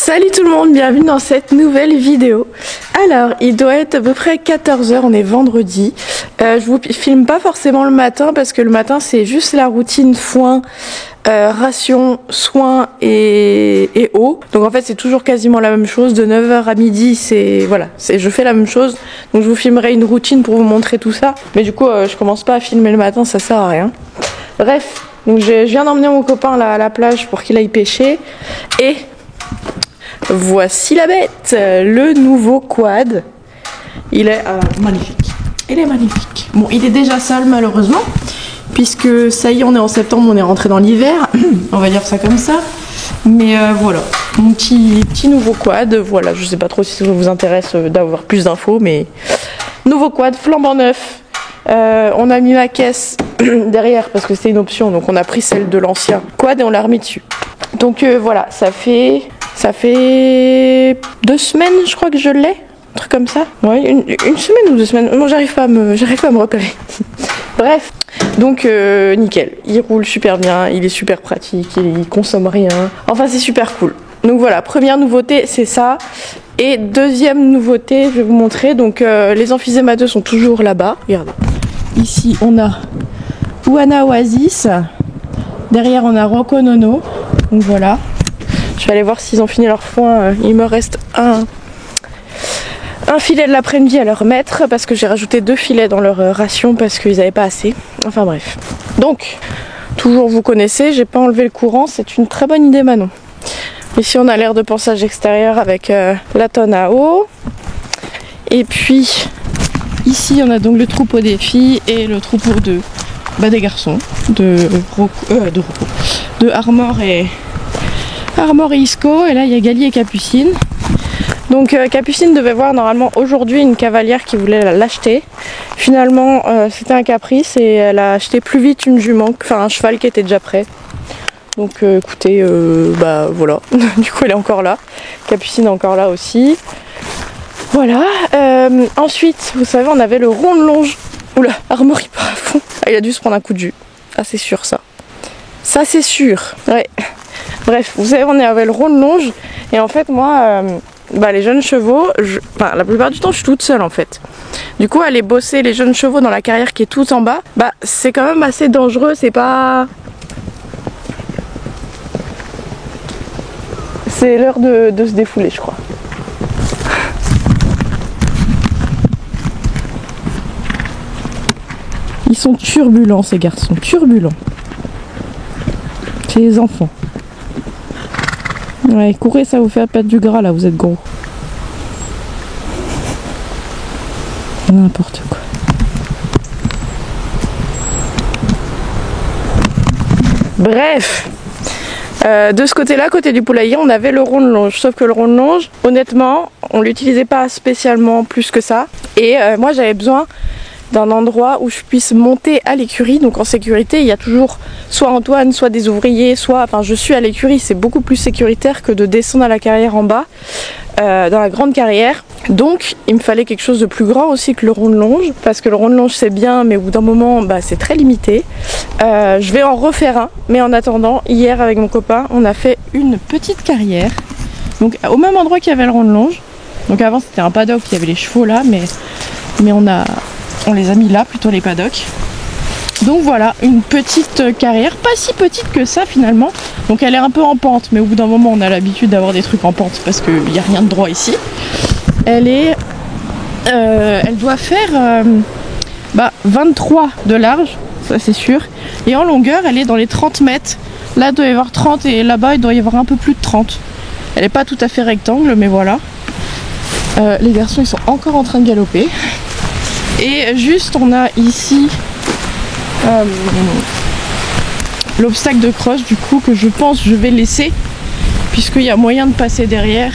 Salut tout le monde, bienvenue dans cette nouvelle vidéo. Alors, il doit être à peu près 14 h, on est vendredi. Je vous filme pas forcément le matin parce que le matin c'est juste la routine foin, ration, soins et eau. Donc en fait c'est toujours quasiment la même chose, de 9 h à midi, je fais la même chose. Donc je vous filmerai une routine pour vous montrer tout ça. Mais du coup je commence pas à filmer le matin, ça sert à rien. Bref, donc je viens d'emmener mon copain là, à la plage pour qu'il aille pêcher. Et voici la bête, le nouveau quad. Il est magnifique. Il est magnifique. Bon, il est déjà sale malheureusement, puisque ça y est, on est en septembre, on est rentré dans l'hiver. On va dire ça comme ça. Mais voilà, mon petit nouveau quad. Voilà, je sais pas trop si ça vous intéresse d'avoir plus d'infos, mais nouveau quad, flambant neuf. On a mis la caisse derrière parce que c'était une option, donc on a pris celle de l'ancien quad et on l'a remis dessus. Donc voilà, ça fait 2 semaines je crois que je l'ai, un truc comme ça. Ouais, une semaine ou 2 semaines. Bon, j'arrive pas à me repérer. Bref, donc nickel, il roule super bien, il est super pratique, il consomme rien. Enfin c'est super cool. Donc voilà, première nouveauté c'est ça. Et deuxième nouveauté, je vais vous montrer. Donc les emphysémateux sont toujours là-bas. Regardez. Ici on a Ouana Oasis. Derrière on a Rocco Nono. Donc voilà. Je vais aller voir s'ils ont fini leur foin. Il me reste un filet de l'après-midi à leur mettre parce que j'ai rajouté 2 filets dans leur ration parce qu'ils n'avaient pas assez. Enfin bref. Donc, toujours vous connaissez, j'ai pas enlevé le courant, c'est une très bonne idée Manon. Ici on a l'air de ponçage extérieur avec la tonne à eau. Et puis ici on a donc le troupeau des filles et le troupeau des garçons. De Armor et Isco. Et là il y a Gali et Capucine. Donc Capucine devait voir normalement aujourd'hui une cavalière qui voulait l'acheter. Finalement c'était un caprice et elle a acheté plus vite une jument, enfin un cheval qui était déjà prêt. Donc écoutez, voilà. Du coup elle est encore là. Capucine est encore là aussi. Voilà. Ensuite, vous savez, on avait le rond de longe. Oula, Armor il part à fond. Ah, il a dû se prendre un coup de jus. Ah c'est sûr ça. Ça c'est sûr. Ouais. Bref, vous savez, on avait le rond de longe. Et en fait moi... les jeunes chevaux, la plupart du temps je suis toute seule en fait. Du coup aller bosser les jeunes chevaux dans la carrière qui est tout en bas, c'est quand même assez dangereux, c'est pas... C'est l'heure de se défouler je crois. Ils sont turbulents ces garçons, turbulents. C'est les enfants. Ouais, courez, ça vous fait perdre du gras là, vous êtes gros. N'importe quoi. Bref, de ce côté-là, côté du poulailler, on avait le rond de longe. Sauf que le rond de longe, honnêtement, on l'utilisait pas spécialement plus que ça. Et moi, j'avais besoin d'un endroit où je puisse monter à l'écurie. Donc en sécurité, il y a toujours soit Antoine, soit des ouvriers, je suis à l'écurie, c'est beaucoup plus sécuritaire que de descendre à la carrière en bas, dans la grande carrière. Donc il me fallait quelque chose de plus grand aussi que le rond de longe, parce que le rond de longe c'est bien, mais au bout d'un moment c'est très limité. Je vais en refaire un, mais en attendant, hier avec mon copain, on a fait une petite carrière, donc au même endroit qu'il y avait le rond de longe. Donc avant c'était un paddock, il y avait les chevaux là, mais on les a mis là, plutôt les paddocks. Donc voilà, une petite carrière, pas si petite que ça finalement. Donc elle est un peu en pente, mais au bout d'un moment on a l'habitude d'avoir des trucs en pente parce qu'il n'y a rien de droit ici. Elle doit faire 23 de large, ça c'est sûr. Et en longueur elle est dans les 30 mètres. Là il doit y avoir 30 et là-bas il doit y avoir un peu plus de 30. Elle n'est pas tout à fait rectangle, mais voilà. Les garçons ils sont encore en train de galoper. Et juste on a ici l'obstacle de crosse du coup que je pense je vais laisser puisqu'il y a moyen de passer derrière.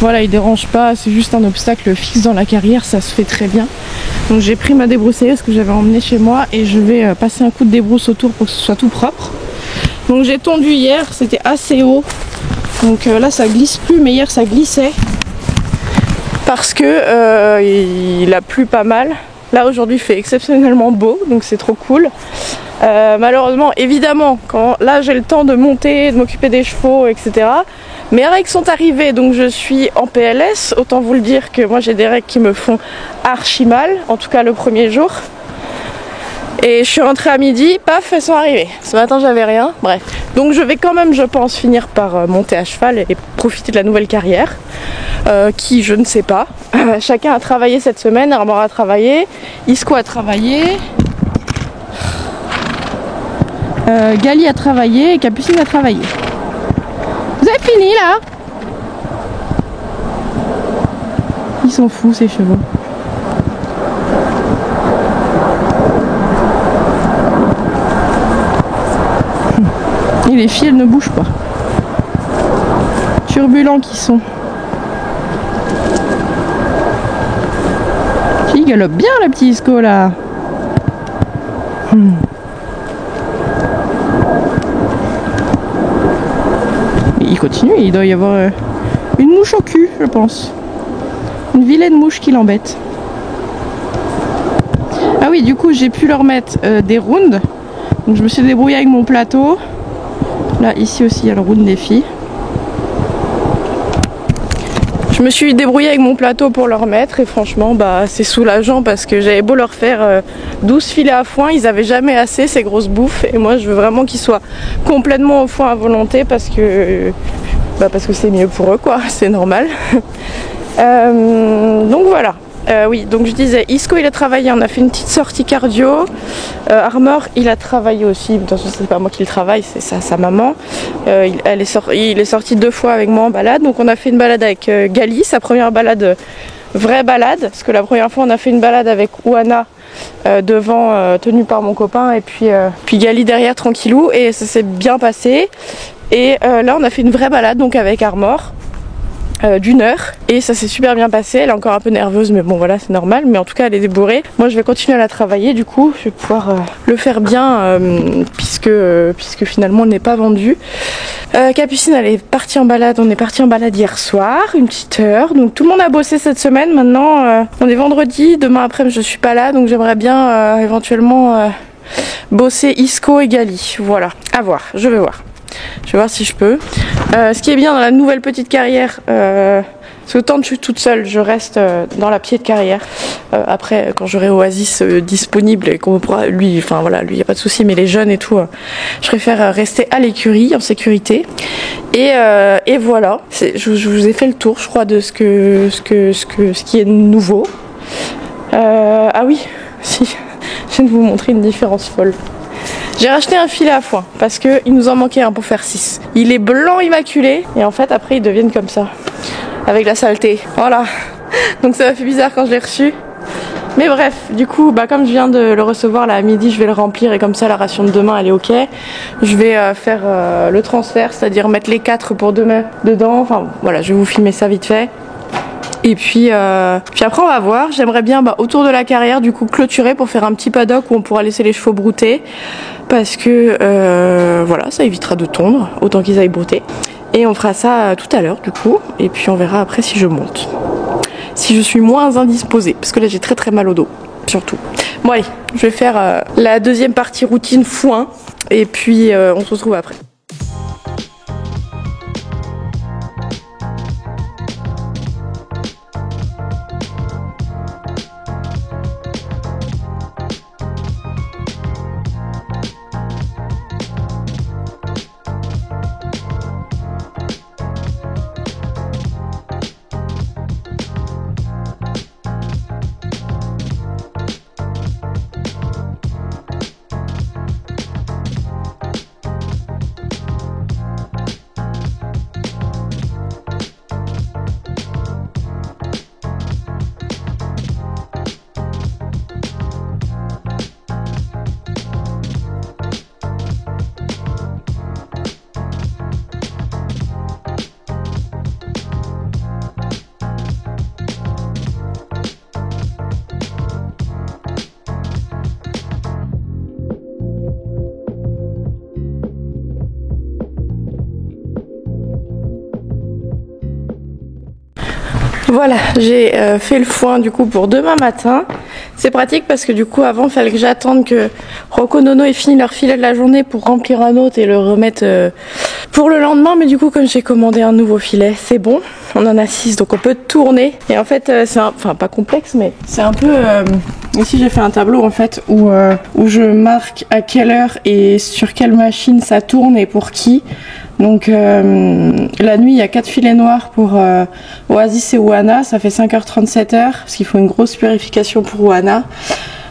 Voilà, il dérange pas, c'est juste un obstacle fixe dans la carrière, ça se fait très bien. Donc j'ai pris ma débroussailleuse que j'avais emmenée chez moi et je vais passer un coup de débrousse autour pour que ce soit tout propre. Donc j'ai tondu hier, c'était assez haut. Donc là ça glisse plus, mais hier ça glissait. Parce que il a plu pas mal. Là aujourd'hui il fait exceptionnellement beau, donc c'est trop cool. Malheureusement, évidemment, quand là j'ai le temps de monter, de m'occuper des chevaux, etc. Mes règles sont arrivées, donc je suis en PLS. Autant vous le dire que moi j'ai des règles qui me font archi mal, en tout cas le premier jour. Et je suis rentrée à midi, paf, elles sont arrivées. Ce matin j'avais rien, bref. Donc je vais quand même, je pense, finir par monter à cheval et profiter de la nouvelle carrière. Qui, je ne sais pas. Chacun a travaillé cette semaine, Armor a travaillé, Isco a travaillé, Gali a travaillé et Capucine a travaillé. Vous avez fini là? Ils sont fous ces chevaux. Et les filles elles ne bougent pas. Turbulents qui sont. Il galope bien le petit Isco là. Il continue, il doit y avoir une mouche au cul, je pense. Une vilaine mouche qui l'embête. Ah oui, du coup, j'ai pu leur mettre des rounds. Donc je me suis débrouillée avec mon plateau. Là, ici aussi, il y a le round des filles. Je me suis débrouillée avec mon plateau pour leur mettre et franchement bah, c'est soulageant parce que j'avais beau leur faire 12 filets à foin, ils avaient jamais assez ces grosses bouffes et moi je veux vraiment qu'ils soient complètement au foin à volonté parce que c'est mieux pour eux quoi, c'est normal. Donc voilà. Oui, donc je disais, Isco il a travaillé, on a fait une petite sortie cardio. Armor il a travaillé aussi, de toute façon c'est pas moi qui le travaille, c'est sa maman. Il est sorti 2 fois avec moi en balade, donc on a fait une balade avec Gali, sa première balade, vraie balade, parce que la première fois on a fait une balade avec Ouana devant, tenue par mon copain, et puis Gali derrière tranquillou, et ça s'est bien passé. Et là on a fait une vraie balade donc avec Armor. D'1 heure et ça s'est super bien passé. Elle est encore un peu nerveuse mais bon voilà c'est normal, mais en tout cas elle est débourrée. Moi je vais continuer à la travailler, du coup je vais pouvoir le faire bien puisque finalement on n'est pas vendu. Capucine elle est partie en balade, on est parti en balade hier soir, une petite heure, donc tout le monde a bossé cette semaine. Maintenant on est vendredi, demain après je suis pas là, donc j'aimerais bien éventuellement bosser Isco et Gali, voilà, à voir, je vais voir. Je vais voir si je peux. Ce qui est bien dans la nouvelle petite carrière, parce que tant que je suis toute seule, je reste dans la pied de carrière. Après, quand j'aurai Oasis disponible et qu'on pourra, lui, enfin voilà, lui, y a pas de souci, mais les jeunes et tout, je préfère rester à l'écurie en sécurité. Et voilà. Je vous ai fait le tour, je crois, de ce qui est nouveau. Ah oui, si, je viens de vous montrer une différence folle. J'ai racheté un filet à foin parce qu'il nous en manquait un pour faire 6. Il est blanc immaculé et en fait après ils deviennent comme ça avec la saleté. Voilà. Donc ça m'a fait bizarre quand je l'ai reçu. Mais bref, du coup, comme je viens de le recevoir là à midi, je vais le remplir et comme ça la ration de demain elle est ok. Je vais faire le transfert, c'est-à-dire mettre les 4 pour demain dedans. Enfin voilà, je vais vous filmer ça vite fait. Et puis après on va voir, j'aimerais bien autour de la carrière du coup clôturer pour faire un petit paddock où on pourra laisser les chevaux brouter. Parce que voilà, ça évitera de tondre, autant qu'ils aillent brouter. Et on fera ça tout à l'heure du coup, et puis on verra après si je monte. Si je suis moins indisposée, parce que là j'ai très très mal au dos, surtout. Bon allez, je vais faire la deuxième partie routine foin, et puis on se retrouve après. Voilà, j'ai fait le foin du coup pour demain matin. C'est pratique parce que du coup avant il fallait que j'attende que Rocco Nono ait fini leur filet de la journée pour remplir un autre et le remettre pour le le lendemain, mais du coup comme j'ai commandé un nouveau filet, c'est bon. On en a 6 donc on peut tourner. Et en fait c'est enfin pas complexe mais c'est un peu... Ici j'ai fait un tableau en fait où je marque à quelle heure et sur quelle machine ça tourne et pour qui. Donc la nuit il y a 4 filets noirs pour Oasis et Oana, ça fait 5h37 parce qu'il faut une grosse purification pour Oana.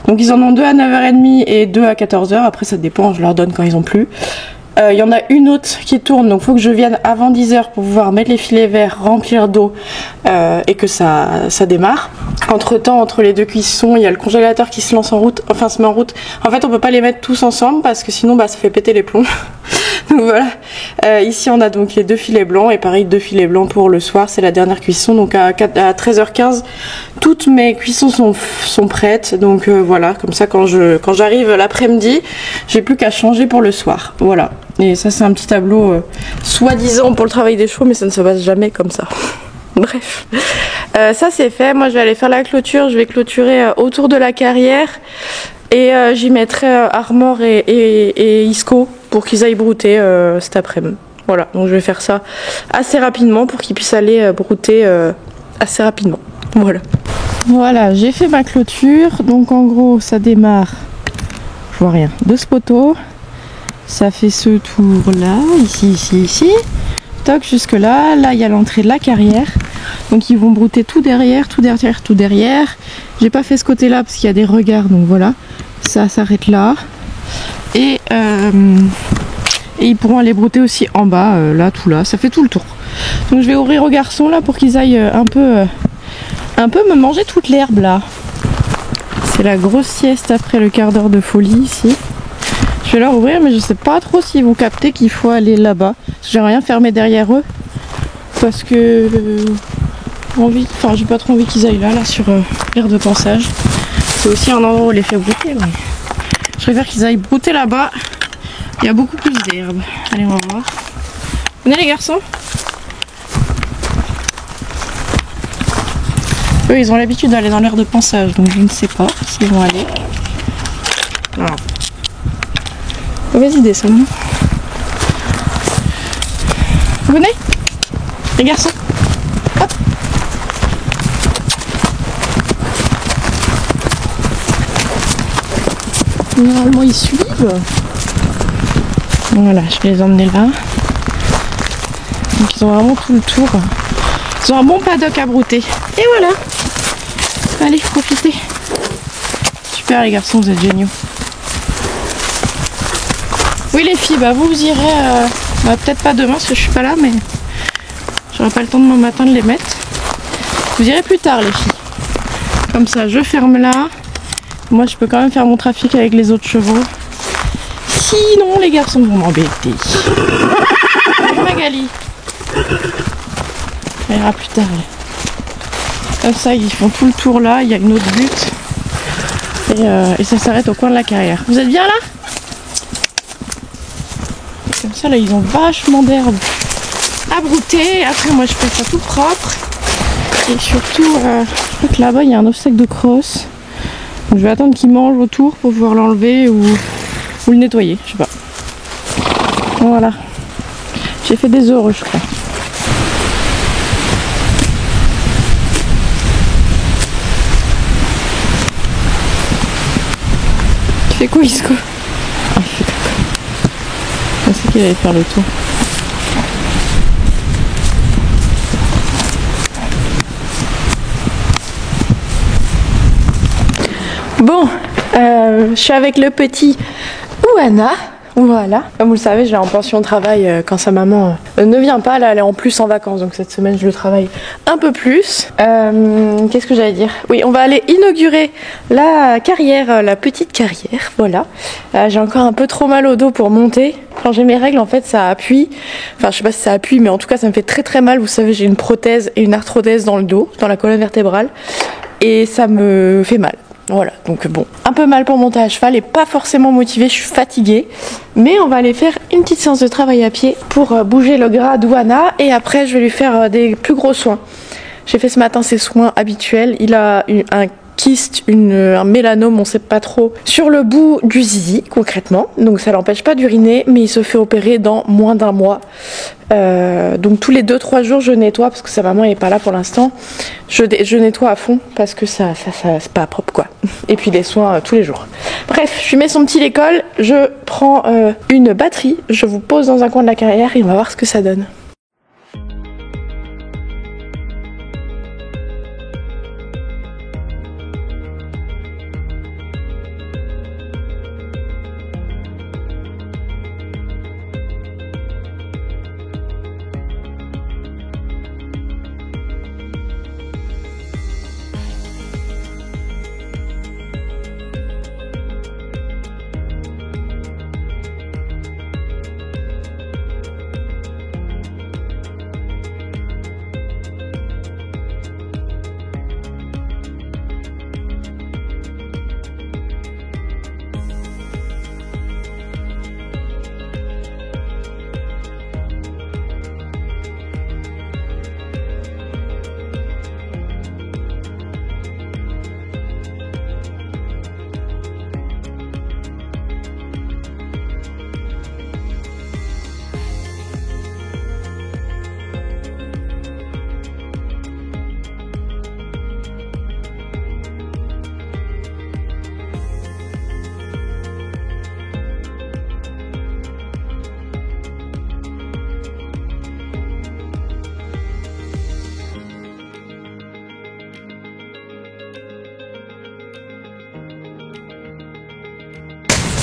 Donc ils en ont 2 à 9h30 et 2 à 14h, après ça dépend, je leur donne quand ils ont plus. Il y en a une autre qui tourne, donc il faut que je vienne avant 10h pour pouvoir mettre les filets verts, remplir d'eau et que ça démarre. Entre temps, entre les 2 cuissons, il y a le congélateur qui se lance en route, enfin se met en route. En fait on peut pas les mettre tous ensemble parce que sinon ça fait péter les plombs. Donc voilà, ici on a donc les 2 filets blancs et pareil 2 filets blancs pour le soir, c'est la dernière cuisson. Donc à 13h15 toutes mes cuissons sont prêtes, donc voilà, comme ça quand j'arrive l'après-midi j'ai plus qu'à changer pour le soir. Voilà, et ça c'est un petit tableau soi-disant pour le travail des chevaux mais ça ne se passe jamais comme ça. Bref, ça c'est fait. Moi je vais aller faire la clôture, je vais clôturer autour de la carrière et j'y mettrai Armor et Isco pour qu'ils aillent brouter cet après-midi. Voilà, donc je vais faire ça assez rapidement pour qu'ils puissent aller brouter assez rapidement. Voilà. Voilà, j'ai fait ma clôture, donc en gros ça démarre, je vois rien, de ce poteau, ça fait ce tour là, ici, toc jusque là, là il y a l'entrée de la carrière, donc ils vont brouter tout derrière. J'ai pas fait ce côté là parce qu'il y a des regards, donc voilà, ça s'arrête là, et ils pourront aller brouter aussi en bas, là, tout là, ça fait tout le tour. Donc je vais ouvrir aux garçons là pour qu'ils aillent un peu me manger toute l'herbe là. C'est la grosse sieste après le quart d'heure de folie ici. Je vais leur ouvrir mais je sais pas trop s'ils vont capter qu'il faut aller là-bas. J'ai rien fermé derrière eux parce que j'ai pas trop envie qu'ils aillent là sur l'aire de pansage. C'est aussi un endroit où on les fait brouter. Mais je préfère qu'ils aillent brouter là-bas. Il y a beaucoup plus d'herbe. Allez, on va voir. Venez les garçons. Eux ils ont l'habitude d'aller dans l'aire de pansage, donc je ne sais pas s'ils vont aller. Voilà. Mauvaise idée ça, non? Venez les garçons. Hop. Normalement ils suivent. Voilà, je vais les emmener là. Donc ils ont vraiment tout le tour. Ils ont un bon paddock à brouter. Et voilà. Allez, profitez. Super les garçons, vous êtes géniaux. Oui les filles, vous irez peut-être pas demain parce que je suis pas là, mais j'aurai pas le temps demain matin de les mettre. Vous irez plus tard les filles. Comme ça je ferme là. Moi je peux quand même faire mon trafic avec les autres chevaux. Sinon les garçons vont m'embêter. Magali. Ça ira plus tard. Comme ça ils font tout le tour là, il y a une autre butte. Et ça s'arrête au coin de la carrière. Vous êtes bien là? Et comme ça là ils ont vachement d'herbe à brouter. Après moi je fais ça tout propre. Et surtout je crois que là-bas il y a un obstacle de crosse. Donc je vais attendre qu'ils mangent autour pour pouvoir l'enlever ou le nettoyer, je sais pas. Voilà. J'ai fait des heureux je crois. Tu fais quoi Isco? Ah, il fait caca. Je pensais qu'il allait faire le tour. Bon, je suis avec le petit Oana. Voilà, comme vous le savez, je l'ai en pension de travail quand sa maman ne vient pas. Là, elle est en plus en vacances, donc cette semaine, je le travaille un peu plus. Qu'est-ce que j'allais dire? Oui, on va aller inaugurer la carrière, la petite carrière, voilà. J'ai encore un peu trop mal au dos pour monter. Quand j'ai mes règles, en fait, ça appuie. Enfin, je sais pas si ça appuie, mais en tout cas, ça me fait très très mal. Vous savez, j'ai une prothèse et une arthrodèse dans le dos, dans la colonne vertébrale. Et ça me fait mal. Voilà, donc bon, un peu mal pour monter à cheval et pas forcément motivée, je suis fatiguée. Mais on va aller faire une petite séance de travail à pied pour bouger le gras d'Oana et après je vais lui faire des plus gros soins. J'ai fait ce matin ses soins habituels, il a un kyste, un mélanome, on sait pas trop, sur le bout du zizi concrètement. Donc ça l'empêche pas d'uriner, mais il se fait opérer dans moins d'1 mois. Donc tous les 2-3 jours je nettoie parce que sa maman n'est pas là pour l'instant. Je nettoie à fond parce que ça c'est pas propre quoi. Et puis les soins tous les jours. Bref, je lui mets son petit l'école, je prends une batterie, je vous pose dans un coin de la carrière et on va voir ce que ça donne.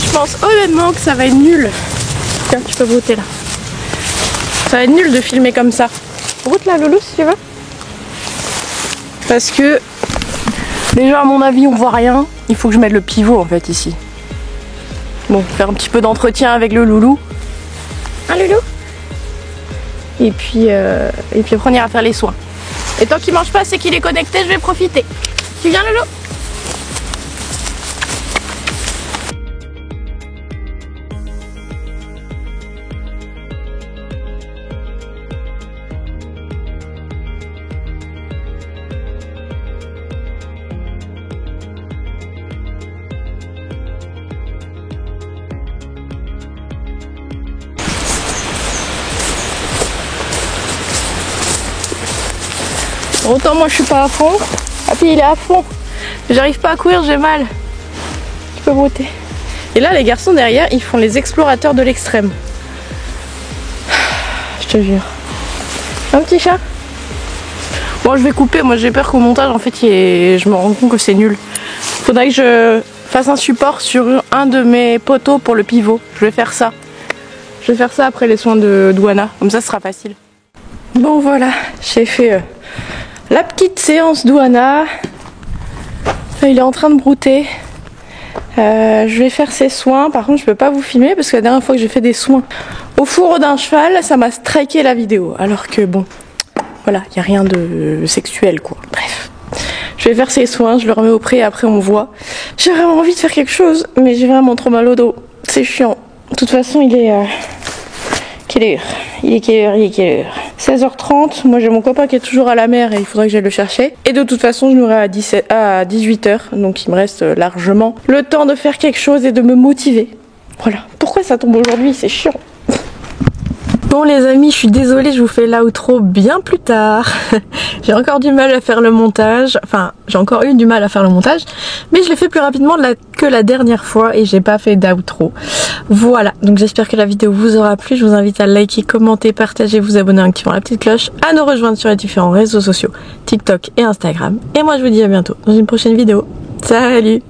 Je pense honnêtement que ça va être nul. Tiens, tu peux brouter là. Ça va être nul de filmer comme ça. Broute là, Loulou, si tu veux. Parce que déjà à mon avis on voit rien. Il faut que je mette le pivot en fait ici. Bon, faire un petit peu d'entretien avec le Loulou. Hein Loulou? Et puis après on ira faire les soins. Et tant qu'il mange pas, c'est qu'il est connecté, je vais profiter. Tu viens Loulou? Autant moi je suis pas à fond, ah puis il est à fond. J'arrive pas à courir, j'ai mal. Tu peux brouter. Et là les garçons derrière ils font les explorateurs de l'extrême. Je te jure. Un petit chat. Bon je vais couper, moi j'ai peur qu'au montage en fait je me rends compte que c'est nul. Faudrait que je fasse un support sur un de mes poteaux pour le pivot. Je vais faire ça. Je vais faire ça après les soins de Douana, comme ça ce sera facile. Bon voilà, j'ai fait la petite séance Douana. Il est en train de brouter. Je vais faire ses soins. Par contre je peux pas vous filmer parce que la dernière fois que j'ai fait des soins au fourreau d'un cheval, ça m'a striké la vidéo. Alors que bon, voilà, il n'y a rien de sexuel quoi. Bref. Je vais faire ses soins, je le remets au pré et après on voit. J'ai vraiment envie de faire quelque chose, mais j'ai vraiment trop mal au dos. C'est chiant. De toute façon il est... Quelle heure? Il est quelle heure? 16h30, moi j'ai mon copain qui est toujours à la mer et il faudrait que j'aille le chercher. Et de toute façon je l'aurai à 18h, donc il me reste largement le temps de faire quelque chose et de me motiver. Voilà, pourquoi ça tombe aujourd'hui? C'est chiant. Bon les amis, je suis désolée, je vous fais l'outro bien plus tard. J'ai encore du mal à faire le montage, enfin j'ai encore eu du mal à faire le montage, mais je l'ai fait plus rapidement que la dernière fois et j'ai pas fait d'outro. Voilà, donc j'espère que la vidéo vous aura plu, je vous invite à liker, commenter, partager, vous abonner en activant la petite cloche, à nous rejoindre sur les différents réseaux sociaux, TikTok et Instagram. Et moi je vous dis à bientôt dans une prochaine vidéo. Salut!